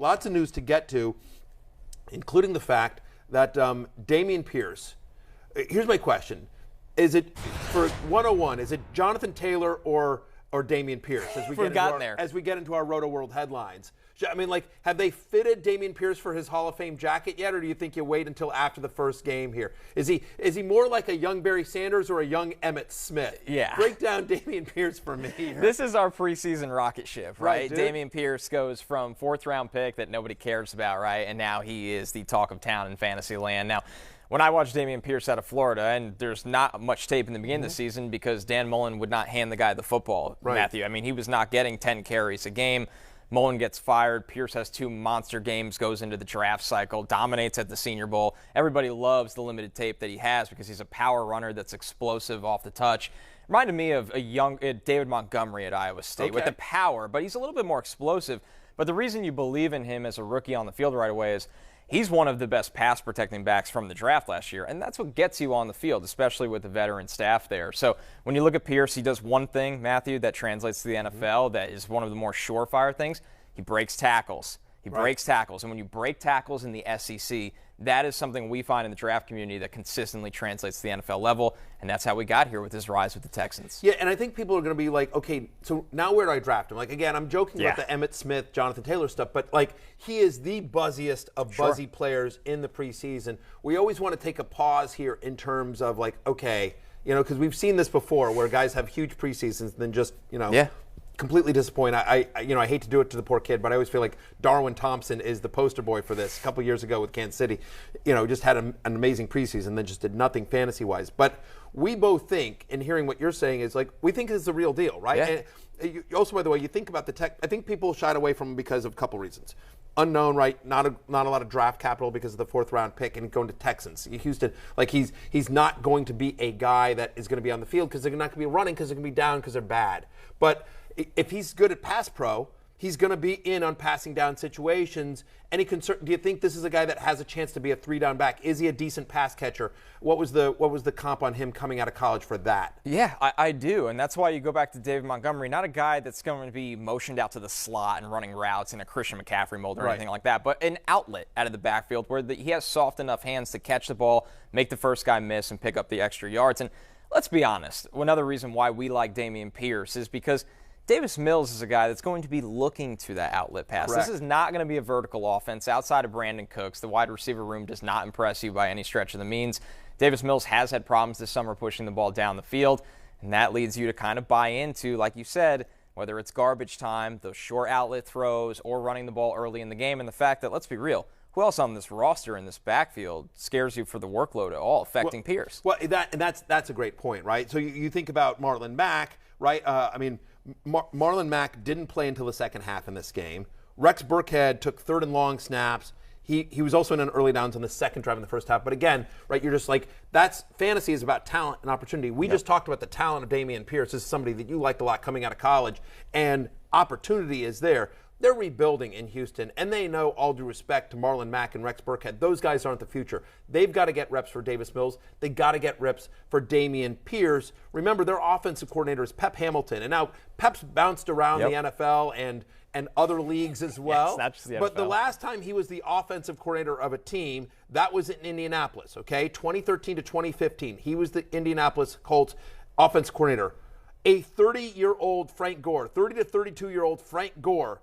lots of news to get to, including the fact that Dameon Pierce, here's my question. Is it, for 101, is it Jonathan Taylor or Dameon Pierce as we get into our Rotoworld headlines? I mean, like, have they fitted Dameon Pierce for his Hall of Fame jacket yet, or do you think you wait until after the first game here? Is he more like a young Barry Sanders or a young Emmitt Smith? Yeah. Break down Dameon Pierce for me here. This is our preseason rocket ship, right? Dude. Dameon Pierce goes from 4th-round pick that nobody cares about, right? And now he is the talk of town in fantasy land. Now, when I watched Dameon Pierce out of Florida, and there's not much tape in the beginning of the season because Dan Mullen would not hand the guy the football, Matthew. I mean, he was not getting 10 carries a game. Mullen gets fired. Pierce has 2 monster games, goes into the draft cycle, dominates at the Senior Bowl. Everybody loves the limited tape that he has because he's a power runner that's explosive off the touch. Reminded me of a young David Montgomery at Iowa State with the power, but he's a little bit more explosive. But the reason you believe in him as a rookie on the field right away is he's one of the best pass-protecting backs from the draft last year, and that's what gets you on the field, especially with the veteran staff there. So when you look at Pierce, he does one thing, Matthew, that translates to the NFL that is one of the more surefire things. He breaks tackles. He breaks tackles. And when you break tackles in the SEC, that is something we find in the draft community that consistently translates to the NFL level, and that's how we got here with his rise with the Texans. Yeah, and I think people are going to be like, okay, so now where do I draft him? Like, again, I'm joking about the Emmitt Smith, Jonathan Taylor stuff, but, like, he is the buzziest of buzzy players in the preseason. We always want to take a pause here in terms of, like, okay, you know, because we've seen this before where guys have huge preseasons and then just, you know, completely disappoint. I hate to do it to the poor kid, but I always feel like Darwin Thompson is the poster boy for this. A couple years ago with Kansas City, you know, just had an amazing preseason, then just did nothing fantasy-wise. But we both think, and hearing what you're saying, is like, we think this is the real deal, right? Yeah. And you, also, by the way, you think about the tech. I think people shied away from him because of a couple reasons. Unknown, right? Not a lot of draft capital because of the 4th-round pick, and going to Texans. Houston, like, he's not going to be a guy that is going to be on the field because they're not going to be running because they're going to be down because they're bad. But if he's good at pass pro, he's going to be in on passing down situations. Do you think this is a guy that has a chance to be a 3-down back? Is he a decent pass catcher? What was the comp on him coming out of college for that? Yeah, I do, and that's why you go back to David Montgomery, not a guy that's going to be motioned out to the slot and running routes in a Christian McCaffrey mold or anything like that, but an outlet out of the backfield where he has soft enough hands to catch the ball, make the first guy miss, and pick up the extra yards. And let's be honest, another reason why we like Dameon Pierce is because Davis Mills is a guy that's going to be looking to that outlet pass. Correct. This is not going to be a vertical offense outside of Brandon Cooks. The wide receiver room does not impress you by any stretch of the means. Davis Mills has had problems this summer pushing the ball down the field, and that leads you to kind of buy into, like you said, whether it's garbage time, those short outlet throws, or running the ball early in the game, and the fact that, let's be real, who else on this roster in this backfield scares you for the workload at all affecting Pierce? Well, that's a great point, right? So you think about Marlon Mack, right? Marlon Mack didn't play until the second half in this game. Rex Burkhead took 3rd and long snaps. He was also in an early downs on the second drive in the first half. But again, right, you're just like, fantasy is about talent and opportunity. We just talked about the talent of Dameon Pierce. This is somebody that you liked a lot coming out of college, and opportunity is there. They're rebuilding in Houston, and they know, all due respect to Marlon Mack and Rex Burkhead, those guys aren't the future. They've got to get reps for Davis Mills. They got to get reps for Dameon Pierce. Remember, their offensive coordinator is Pep Hamilton, and now Pep's bounced around the NFL and other leagues as well. Not just the NFL. But the last time he was the offensive coordinator of a team, that was in Indianapolis, okay? 2013 to 2015. He was the Indianapolis Colts offensive coordinator. A 30-year-old Frank Gore, 30 to 32-year-old Frank Gore,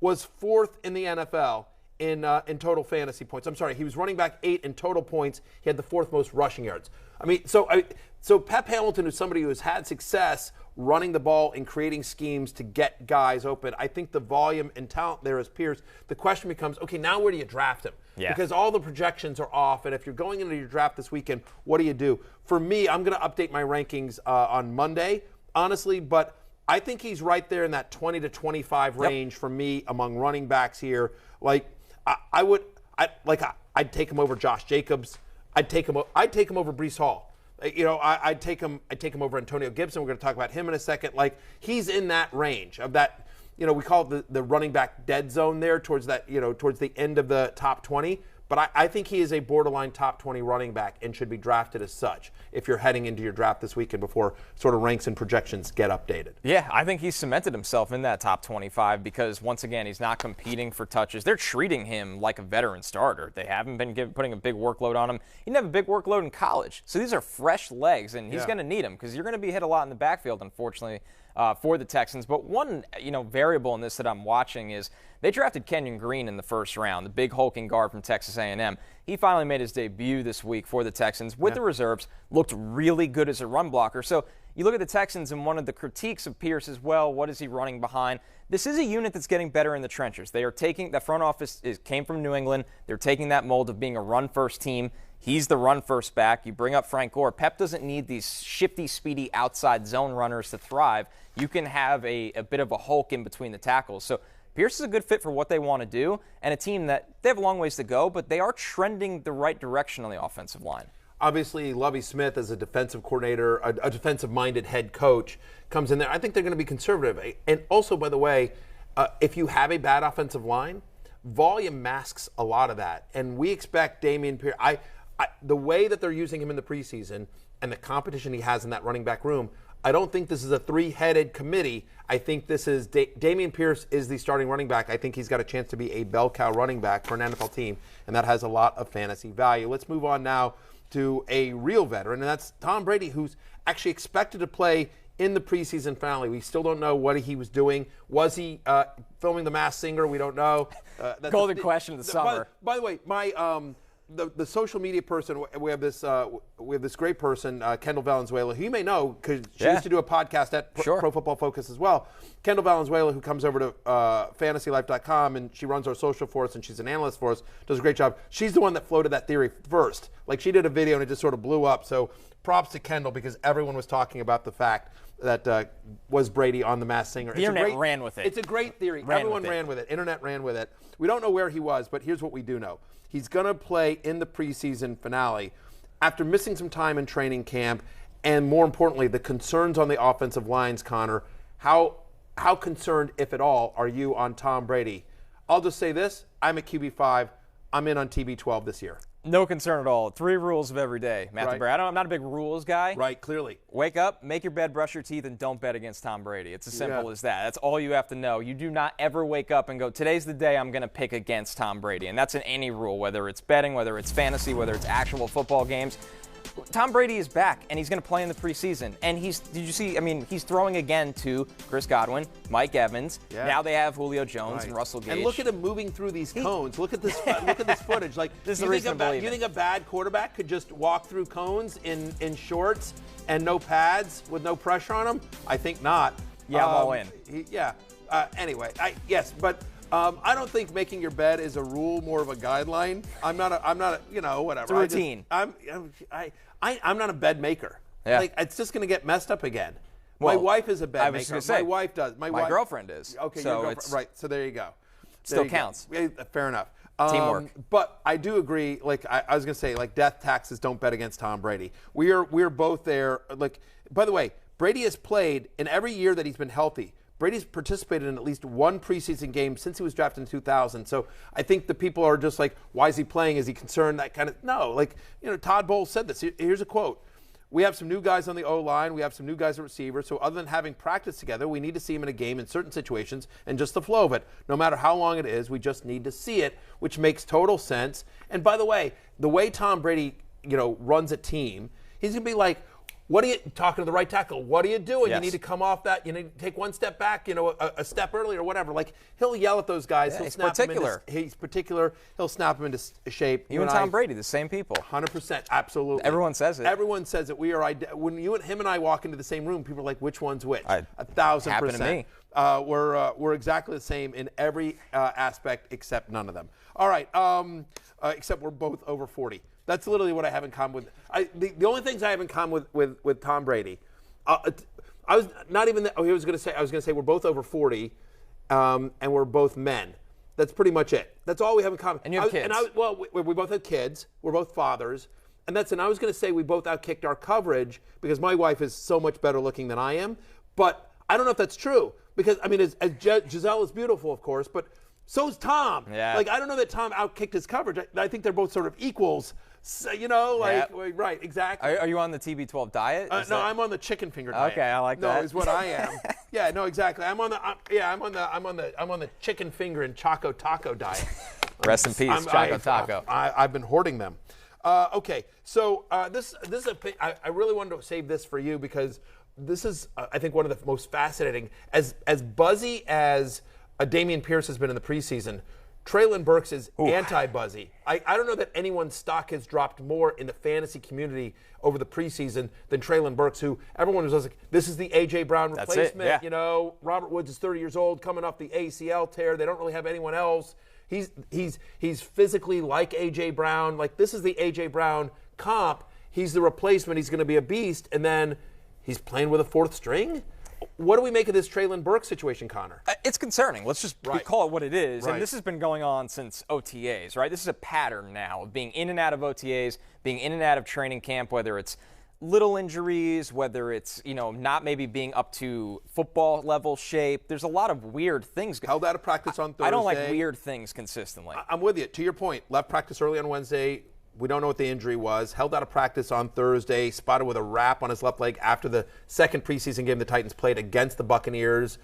was 4th in the NFL in total fantasy points. I'm sorry, he was running back 8 in total points. He had the 4th most rushing yards. So Pep Hamilton is somebody who has had success running the ball and creating schemes to get guys open. I think the volume and talent there is Pierce. The question becomes, okay, now where do you draft him? Yeah. Because all the projections are off, and if you're going into your draft this weekend, what do you do? For me, I'm going to update my rankings on Monday, honestly, but I think he's right there in that 20 to 25 range for me among running backs here. Like, I'd take him over Josh Jacobs. I'd take him over Breece Hall. You know, I'd take him over Antonio Gibson. We're going to talk about him in a second. Like, he's in that range of that, you know, we call it the running back dead zone there towards that, you know, towards the end of the top 20. But I think he is a borderline top 20 running back and should be drafted as such if you're heading into your draft this weekend before sort of ranks and projections get updated. Yeah, I think he's cemented himself in that top 25 because, once again, he's not competing for touches. They're treating him like a veteran starter. They haven't been putting a big workload on him. He didn't have a big workload in college. So these are fresh legs, and he's going to need them because you're going to be hit a lot in the backfield, unfortunately, for the Texans. But one variable in this that I'm watching is they drafted Kenyon Green in the first round, the big hulking guard from Texas A&M. He finally made his debut this week for the Texans with the reserves, looked really good as a run blocker. So you look at the Texans, and one of the critiques of Pierce is, well, what is he running behind? This is a unit that's getting better in the trenches. They are taking, that front office came from New England. They're taking that mold of being a run-first team. He's the run-first back. You bring up Frank Gore. Pep doesn't need these shifty, speedy outside zone runners to thrive. You can have a bit of a hulk in between the tackles. So Pierce is a good fit for what they want to do, and a team that they have a long ways to go, but they are trending the right direction on the offensive line. Obviously, Lovie Smith, as a defensive coordinator, a defensive-minded head coach, comes in there. I think they're going to be conservative. And also, by the way, if you have a bad offensive line, volume masks a lot of that. And we expect Dameon Pierce. The way that they're using him in the preseason and the competition he has in that running back room, I don't think this is a three-headed committee. I think this is Dameon Pierce is the starting running back. I think he's got a chance to be a bell cow running back for an NFL team, and that has a lot of fantasy value. Let's move on now to a real veteran, and that's Tom Brady, who's actually expected to play in the preseason finale. We still don't know what he was doing. Was he filming The Masked Singer? We don't know. Golden question of the summer. By the way, my the social media person, we have this great person, Kendall Valenzuela, who you may know because she used to do a podcast at Pro Football Focus as well. Kendall Valenzuela, who comes over to fantasylife.com, and she runs our social for us, and she's an analyst for us, does a great job. She's the one that floated that theory first. Like, she did a video and it just sort of blew up. So props to Kendall, because everyone was talking about the fact that was Brady on The Masked Singer. The internet ran with it. It's a great theory. Everyone ran with it. Internet ran with it. We don't know where he was, but here's what we do know. He's going to play in the preseason finale after missing some time in training camp, and more importantly, the concerns on the offensive lines, Connor. How concerned, if at all, are you on Tom Brady? I'll just say this. I'm at QB5. I'm in on TB12 this year. No concern at all. 3 rules of every day, Matthew Barrett. I'm not a big rules guy. Right, clearly. Wake up, make your bed, brush your teeth, and don't bet against Tom Brady. It's as simple as that. That's all you have to know. You do not ever wake up and go, today's the day I'm going to pick against Tom Brady. And that's in any rule, whether it's betting, whether it's fantasy, whether it's actual football games. Tom Brady is back, and he's going to play in the preseason. And he's throwing again to Chris Godwin, Mike Evans. Yeah. Now they have Julio Jones and Russell Gage. And look at him moving through these cones. Look at this. Look at this footage. Like, this is the reason to believe it. You think a bad quarterback could just walk through cones in shorts and no pads with no pressure on him? I think not. Yeah, I'm all in. Anyway, yes, but. I don't think making your bed is a rule, more of a guideline. I'm not a whatever. It's a routine. I'm not a bed maker. Yeah. Like, it's just going to get messed up again. Well, my wife is a bed maker. My wife does. My girlfriend is. Okay, so your girlfriend. Right, so there you go. Still counts. Fair enough. Teamwork. But I do agree, like I was going to say, like, death taxes don't bet against Tom Brady. We're both there. Like, by the way, Brady has played in every year that he's been healthy. Brady's participated in at least one preseason game since he was drafted in 2000. So I think the people are just like, why is he playing? Is he concerned? That kind of, no. Like, Todd Bowles said this. Here's a quote. We have some new guys on the O-line. We have some new guys at receiver. So other than having practice together, we need to see him in a game in certain situations and just the flow of it. No matter how long it is, we just need to see it, which makes total sense. And by the way Tom Brady, runs a team, he's going to be like, what are you talking to the right tackle? What are you doing? Yes. You need to come off that. You need to take one step back. A step early or whatever. Like, he'll yell at those guys. Yeah, he's particular. He'll snap him into shape. You and Tom Brady, the same people. 100%, absolutely. Everyone says it. Everyone says it. We are. When him and I walk into the same room, people are like, "Which one's which?" 1,000%. Happened to me. We're exactly the same in every aspect except none of them. All right. Except we're both over 40. That's literally what I have in common with. The only things I have in common with Tom Brady. I was going to say we're both over 40, and we're both men. That's pretty much it. That's all we have in common. And you have kids. We both have kids. We're both fathers. And I was going to say we both outkicked our coverage because my wife is so much better looking than I am. But I don't know if that's true because, Giselle is beautiful, of course, but So's Tom. Yeah. Like, I don't know that Tom outkicked his coverage. I think they're both sort of equals. So, right, exactly. Are you on the TB12 diet? No, I'm on the chicken finger diet. Okay, I like that. No, is what I am. Yeah, no, exactly. I'm on the chicken finger and Choco Taco diet. Rest in peace, Choco Taco. I've been hoarding them. Okay, so this is I really wanted to save this for you because this is I think one of the most fascinating. As buzzy as Dameon Pierce has been in the preseason, Treylon Burks is anti-buzzy. I don't know that anyone's stock has dropped more in the fantasy community over the preseason than Treylon Burks, who everyone was like, this is the A.J. Brown replacement. Yeah. Robert Woods is 30 years old, coming off the ACL tear. They don't really have anyone else. He's physically like A.J. Brown. Like, this is the A.J. Brown comp. He's the replacement. He's going to be a beast. And then he's playing with a fourth string? What do we make of this Treylon Burks situation, Connor? It's concerning. Let's just call it what it is. Right. And this has been going on since OTAs, right? This is a pattern now of being in and out of OTAs, being in and out of training camp, whether it's little injuries, whether it's, not maybe being up to football level shape. There's a lot of weird things. Held out of practice on Thursday. I don't like weird things consistently. I'm with you. To your point, left practice early on Wednesday. We don't know what the injury was. Held out of practice on Thursday. Spotted with a wrap on his left leg after the second preseason game the Titans played against the Buccaneers.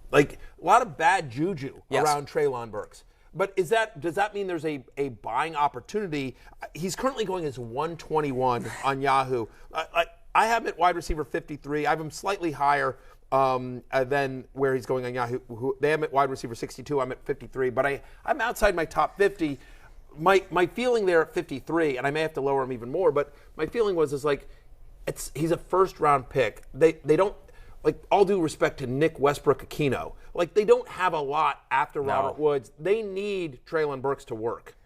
Like, a lot of bad juju around Treylon Burks. But does that mean there's a buying opportunity? He's currently going as 121 on Yahoo. I have him at wide receiver 53. I have him slightly higher than where he's going on Yahoo. They have him at wide receiver 62. I'm at 53. But I'm outside my top 50. My feeling there at 53, and I may have to lower him even more, but my feeling was he's a first round pick. They don't, like, all due respect to Nick Westbrook-Aquino, like, they don't have a lot after Robert Woods. They need Treylon Burks to work.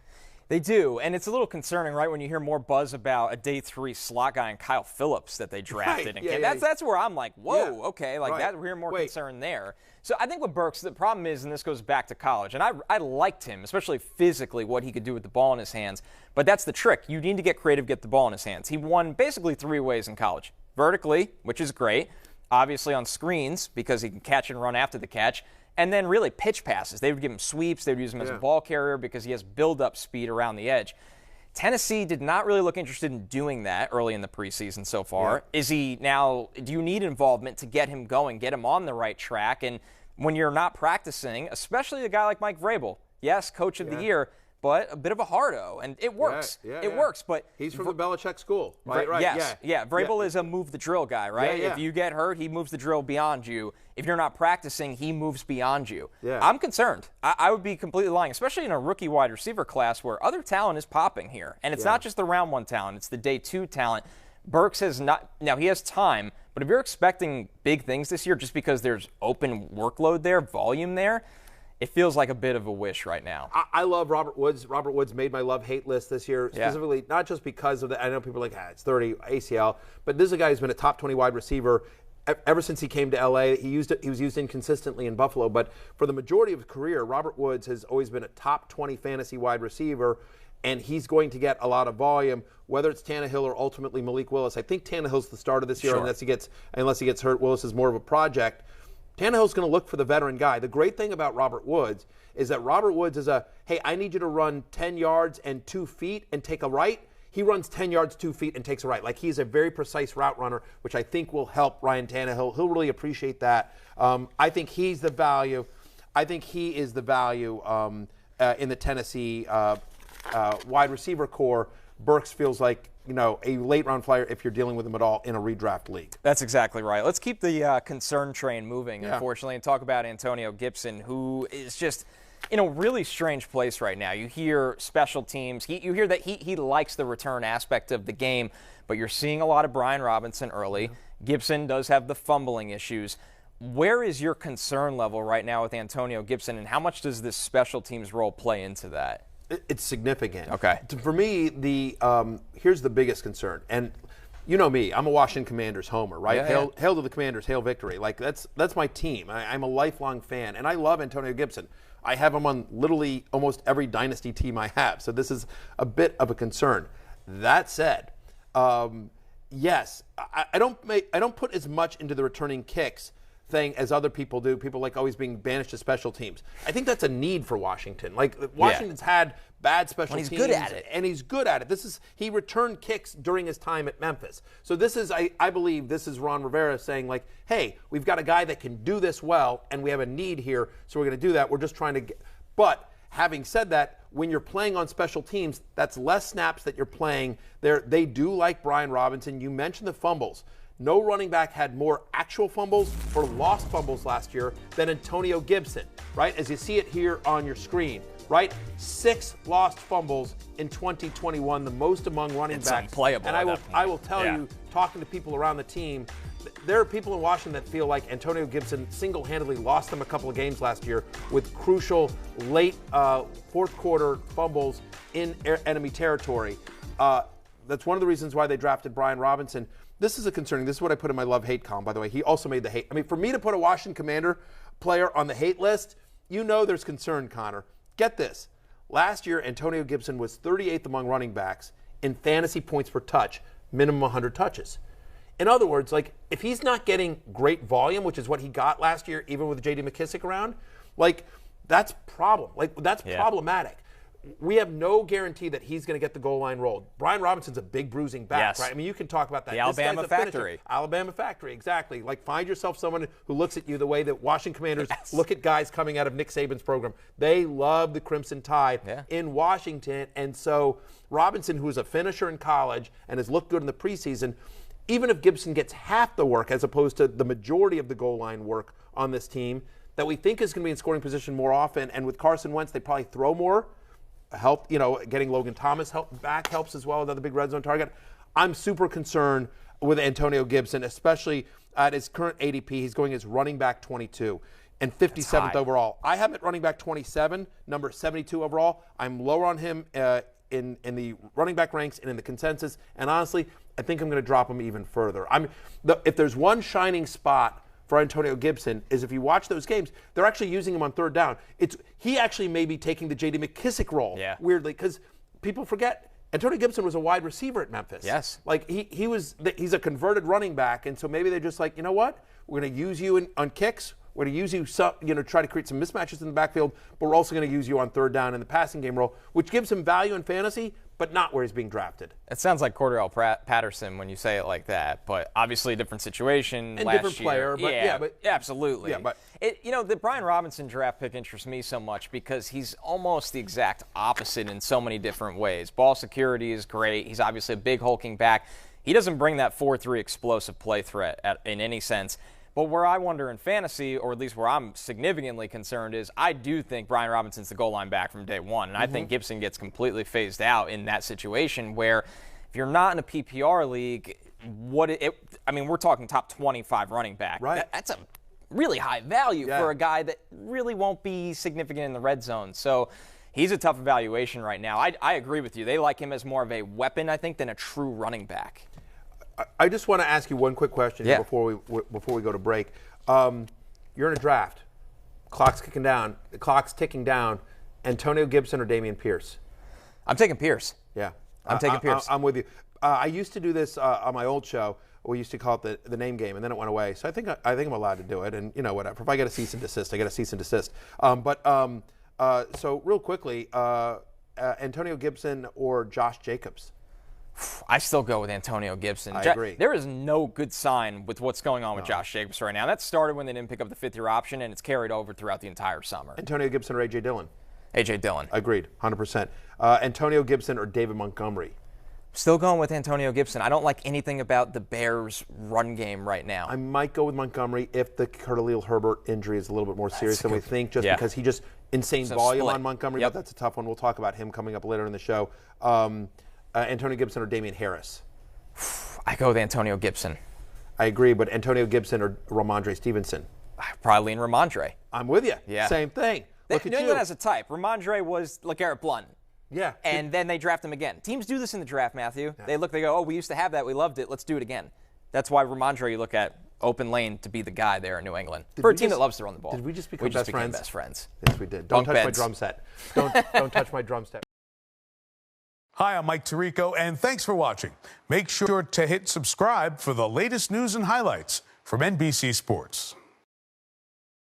They do, and it's a little concerning, right, when you hear more buzz about a day 3 slot guy and Kyle Phillips that they drafted. Right. And that's where I'm like, whoa, okay, right. we're more concerned there. So I think with Burks, the problem is, and this goes back to college, and I liked him, especially physically, what he could do with the ball in his hands. But that's the trick. You need to get creative, get the ball in his hands. He won basically 3 ways in college. Vertically, which is great. Obviously on screens, because he can catch and run after the catch. And then really pitch passes. They would give him sweeps. They would use him as a ball carrier because he has build-up speed around the edge. Tennessee did not really look interested in doing that early in the preseason so far. Yeah. Do you need involvement to get him going, get him on the right track? And when you're not practicing, especially a guy like Mike Vrabel, yes, coach of the year, but a bit of a hardo, and it works. It works, but he's from the Belichick school, right? Yes, Vrabel is a move the drill guy, right? Yeah. If you get hurt, he moves the drill beyond you. If you're not practicing, he moves beyond you. Yeah. I'm concerned. I would be completely lying, especially in a rookie wide receiver class where other talent is popping here, and it's not just the round 1 talent; it's the day 2 talent. Burks has not. Now he has time, but if you're expecting big things this year, just because there's open workload there, volume there. It feels like a bit of a wish right now. I love Robert Woods. Robert Woods made my love-hate list this year, specifically not just because of I know people are like, it's 30 ACL, but this is a guy who's been a top 20 wide receiver ever since he came to LA. He was used inconsistently in Buffalo, but for the majority of his career, Robert Woods has always been a top 20 fantasy wide receiver, and he's going to get a lot of volume, whether it's Tannehill or ultimately Malik Willis. I think Tannehill's the starter this year, unless he gets hurt. Willis is more of a project. Tannehill's going to look for the veteran guy. The great thing about Robert Woods is that Robert Woods is hey, I need you to run 10 yards and 2 feet and take a right. He runs 10 yards, 2 feet, and takes a right. Like, he's a very precise route runner, which I think will help Ryan Tannehill. He'll really appreciate that. I think he's the value. I think he is the value in the Tennessee wide receiver core. Burks feels like, a late-round flyer if you're dealing with him at all in a redraft league. That's exactly right. Let's keep the concern train moving, unfortunately, and talk about Antonio Gibson, who is just in a really strange place right now. You hear special teams. You hear that he likes the return aspect of the game, but you're seeing a lot of Brian Robinson early. Yeah. Gibson does have the fumbling issues. Where is your concern level right now with Antonio Gibson, and how much does this special teams role play into that? It's significant. Okay. For me, here's the biggest concern, and you know me, I'm a Washington Commanders homer, right? Hail to the Commanders, hail victory. Like, that's my team. I'm a lifelong fan, and I love Antonio Gibson. I have him on literally almost every dynasty team I have, so this is a bit of a concern. That said, yes, I don't put as much into the returning kicks. thing as other people do. People like always being banished to special teams. I think that's a need for Washington. Like Washington's had bad special teams. He's good at it. And he's good at it. He returned kicks during his time at Memphis. So this is, I believe this is Ron Rivera saying like, hey, we've got a guy that can do this well and we have a need here. So we're going to do that. We're just trying to get, but having said that, when you're playing on special teams, that's less snaps that you're playing. They do like Brian Robinson. You mentioned the fumbles. No running back had more actual fumbles or lost fumbles last year than Antonio Gibson, right? As you see it here on your screen, right? 6 lost fumbles in 2021, the most among running backs. It's unplayable. And I will tell you, talking to people around the team, there are people in Washington that feel like Antonio Gibson single-handedly lost them a couple of games last year with crucial late fourth quarter fumbles in enemy territory. That's one of the reasons why they drafted Brian Robinson. This is a concerning. This is what I put in my love-hate column, by the way. He also made the hate. I mean, for me to put a Washington Commander player on the hate list, you know there's concern, Connor. Get this. Last year, Antonio Gibson was 38th among running backs in fantasy points per touch, minimum 100 touches. In other words, like if he's not getting great volume, which is what he got last year, even with J.D. McKissick around, like that's problem. Like that's problematic. We have no guarantee that he's going to get the goal line rolled. Brian Robinson's a big bruising back, right? I mean, you can talk about that. The Alabama factory. Alabama factory, exactly. Like find yourself someone who looks at you the way that Washington Commanders look at guys coming out of Nick Saban's program. They love the Crimson Tide in Washington. And so Robinson, who is a finisher in college and has looked good in the preseason, even if Gibson gets half the work as opposed to the majority of the goal line work on this team that we think is going to be in scoring position more often, and with Carson Wentz, they probably throw more. Getting Logan Thomas back helps as well, another big red zone target. I'm super concerned with Antonio Gibson, especially at his current ADP. He's going as running back 22 and 57th overall. I have him at running back 27, number 72 overall. I'm lower on him in the running back ranks and in the consensus. And honestly, I think I'm going to drop him even further. If there's one shining spot for Antonio Gibson is if you watch those games, they're actually using him on third down. He actually may be taking the J.D. McKissick role, weirdly, because people forget Antonio Gibson was a wide receiver at Memphis. Yes. Like he's a converted running back, and so maybe they're just like, you know what? We're going to use you on kicks. We're going to use you, try to create some mismatches in the backfield, but we're also going to use you on third down in the passing game role, which gives him value in fantasy, but not where he's being drafted. It sounds like Cordell Patterson when you say it like that, but obviously a different situation and last different player. But absolutely. Yeah, but the Brian Robinson draft pick interests me so much because he's almost the exact opposite in so many different ways. Ball security is great. He's obviously a big hulking back. He doesn't bring that 4-3 explosive play threat in any sense. But where I wonder in fantasy, or at least where I'm significantly concerned, is I do think Brian Robinson's the goal line back from day one. And I think Gibson gets completely phased out in that situation where if you're not in a PPR league, we're talking top 25 running back. Right. That's a really high value for a guy that really won't be significant in the red zone. So he's a tough evaluation right now. I agree with you. They like him as more of a weapon, I think, than a true running back. I just want to ask you one quick question here before we go to break. You're in a draft. Clock's ticking down. Antonio Gibson or Dameon Pierce? I'm taking Pierce. Yeah. I'm taking Pierce. I'm with you. I used to do this on my old show. We used to call it the name game, and then it went away. So I think I'm allowed to do it, and whatever. If I get a cease and desist, I get a cease and desist. So real quickly, Antonio Gibson or Josh Jacobs? I still go with Antonio Gibson. I agree. There is no good sign with what's going on with Josh Jacobs right now. That started when they didn't pick up the fifth-year option, and it's carried over throughout the entire summer. Antonio Gibson or A.J. Dillon? A.J. Dillon. Agreed, 100%. Antonio Gibson or David Montgomery? Still going with Antonio Gibson. I don't like anything about the Bears' run game right now. I might go with Montgomery if the Khalil Herbert injury is a little bit more serious than we think, because he just insane volume on Montgomery. But that's a tough one. We'll talk about him coming up later in the show. Antonio Gibson or Damian Harris? I go with Antonio Gibson. I agree, but Antonio Gibson or Ramondre Stevenson? I probably lean Ramondre. I'm with you. Yeah. Same thing. Look at New you. England has a type. Ramondre was LeGarrette Blount. Yeah. And then they draft him again. Teams do this in the draft, Matthew. Yeah. They go, we used to have that. We loved it. Let's do it again. That's why Ramondre, you look at open lane to be the guy there in New England. For a team that loves to run the ball. Did we just become best friends? Best friends. Yes, we did. Don't touch my drum set. Don't touch my drum set. Hi, I'm Mike Tirico, and thanks for watching. Make sure to hit subscribe for the latest news and highlights from NBC Sports.